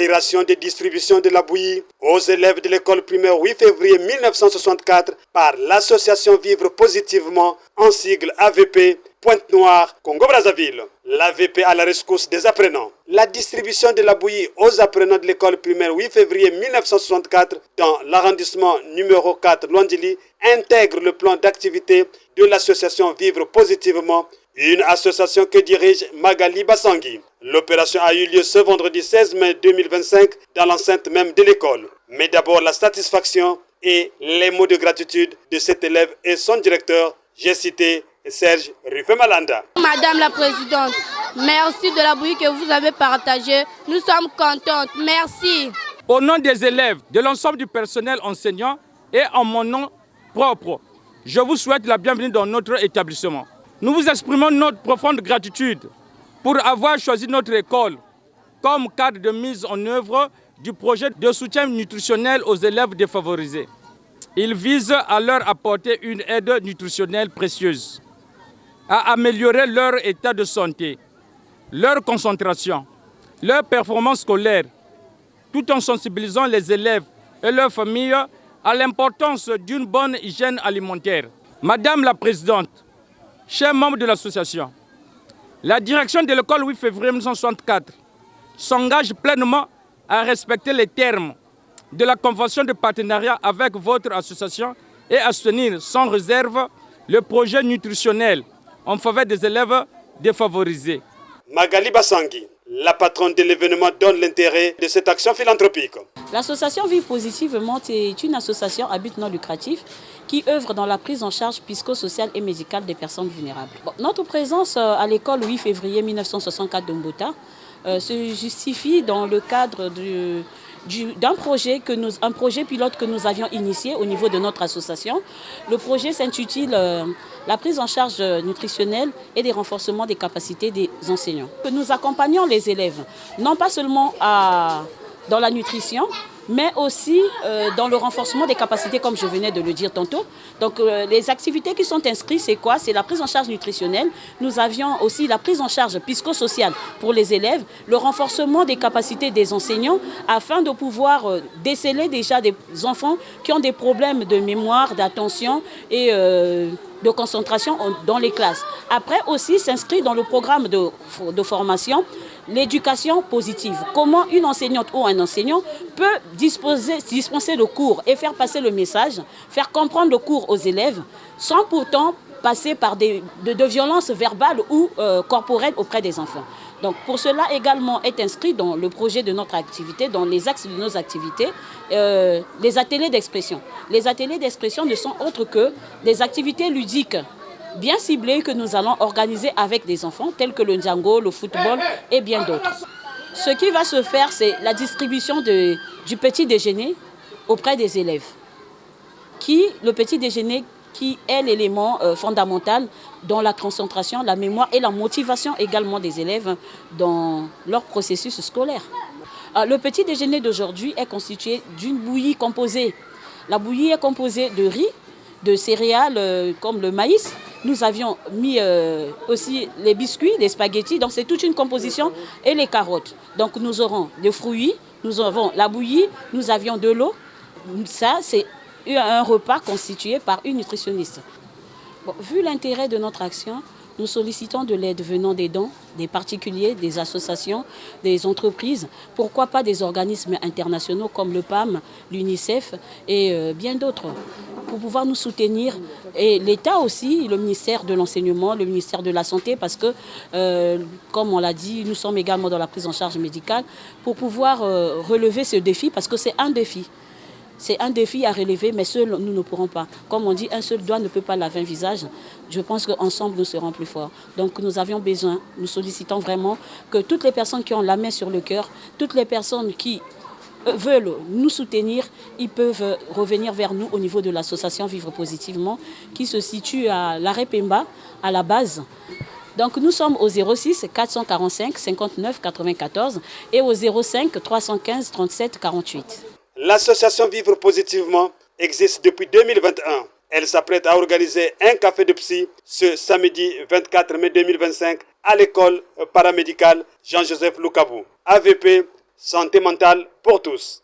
Opération de distribution de la bouillie aux élèves de l'école primaire 8 février 1964 par l'association Vivre Positivement, en sigle AVP, Pointe-Noire, Congo-Brazzaville. L'AVP à la rescousse des apprenants. La distribution de la bouillie aux apprenants de l'école primaire 8 février 1964 dans l'arrondissement numéro 4 Lwandili intègre le plan d'activité de l'association Vivre Positivement, une association que dirige Magali Bassangui. L'opération a eu lieu ce vendredi 16 mai 2025 dans l'enceinte même de l'école. Mais d'abord la satisfaction et les mots de gratitude de cet élève et son directeur, j'ai cité Serge Rufemalanda. Madame la Présidente, merci de la bouillie que vous avez partagée. Nous sommes contentes. Merci. Au nom des élèves, de l'ensemble du personnel enseignant et en mon nom propre, je vous souhaite la bienvenue dans notre établissement. Nous vous exprimons notre profonde gratitude pour avoir choisi notre école comme cadre de mise en œuvre du projet de soutien nutritionnel aux élèves défavorisés. Il vise à leur apporter une aide nutritionnelle précieuse, à améliorer leur état de santé, leur concentration, leur performance scolaire, tout en sensibilisant les élèves et leurs familles à l'importance d'une bonne hygiène alimentaire. Madame la Présidente, chers membres de l'association, la direction de l'école 8 février 1964 s'engage pleinement à respecter les termes de la convention de partenariat avec votre association et à soutenir sans réserve le projet nutritionnel en faveur des élèves défavorisés. Magali Bassangui, la patronne de l'événement, donne l'intérêt de cette action philanthropique. L'association Vivre Positivement est une association à but non lucratif qui œuvre dans la prise en charge psychosociale et médicale des personnes vulnérables. Notre présence à l'école 8 février 1964 de Mbota se justifie dans le cadre d'un projet, un projet pilote que nous avions initié au niveau de notre association. Le projet s'intitule la prise en charge nutritionnelle et des renforcements des capacités des enseignants. Nous accompagnons les élèves, non pas seulement dans la nutrition, mais aussi dans le renforcement des capacités, comme je venais de le dire tantôt. Donc les activités qui sont inscrites, c'est quoi? C'est la prise en charge nutritionnelle. Nous avions aussi la prise en charge psychosociale pour les élèves, le renforcement des capacités des enseignants, afin de pouvoir déceler déjà des enfants qui ont des problèmes de mémoire, d'attention et de concentration dans les classes. Après aussi s'inscrit dans le programme de formation l'éducation positive. Comment une enseignante ou un enseignant peut dispenser le cours et faire passer le message, faire comprendre le cours aux élèves sans pourtant passer par de violences verbales ou corporelles auprès des enfants. Donc pour cela également est inscrit dans le projet de notre activité, dans les axes de nos activités, les ateliers d'expression. Les ateliers d'expression ne sont autres que des activités ludiques bien ciblées que nous allons organiser avec des enfants, tels que le Django, le football et bien d'autres. Ce qui va se faire, c'est la distribution du petit déjeuner auprès des élèves. Le petit déjeuner qui est l'élément fondamental dans la concentration, la mémoire et la motivation également des élèves dans leur processus scolaire. Le petit déjeuner d'aujourd'hui est constitué d'une bouillie composée. La bouillie est composée de riz, de céréales comme le maïs. Nous avions mis aussi les biscuits, les spaghettis, donc c'est toute une composition, et les carottes. Donc nous aurons des fruits, nous avons la bouillie, nous avions de l'eau. Ça, c'est un repas constitué par une nutritionniste. Bon, vu l'intérêt de notre action, nous sollicitons de l'aide venant des dons, des particuliers, des associations, des entreprises, pourquoi pas des organismes internationaux comme le PAM, l'UNICEF et bien d'autres, pour pouvoir nous soutenir. Et l'État aussi, le ministère de l'Enseignement, le ministère de la Santé, parce que, comme on l'a dit, nous sommes également dans la prise en charge médicale, pour pouvoir relever ce défi, parce que c'est un défi. C'est un défi à relever, mais seuls, nous ne pourrons pas. Comme on dit, un seul doigt ne peut pas laver un visage. Je pense qu'ensemble, nous serons plus forts. Donc nous avions besoin, nous sollicitons vraiment que toutes les personnes qui ont la main sur le cœur, toutes les personnes qui veulent nous soutenir, ils peuvent revenir vers nous au niveau de l'association Vivre Positivement, qui se situe à l'arrêt Pemba, à la base. Donc nous sommes au 06 445 59 94 et au 05 315 37 48. L'association Vivre Positivement existe depuis 2021. Elle s'apprête à organiser un café de psy ce samedi 24 mai 2025 à l'école paramédicale Jean-Joseph Loukabou. AVP, Santé mentale pour tous.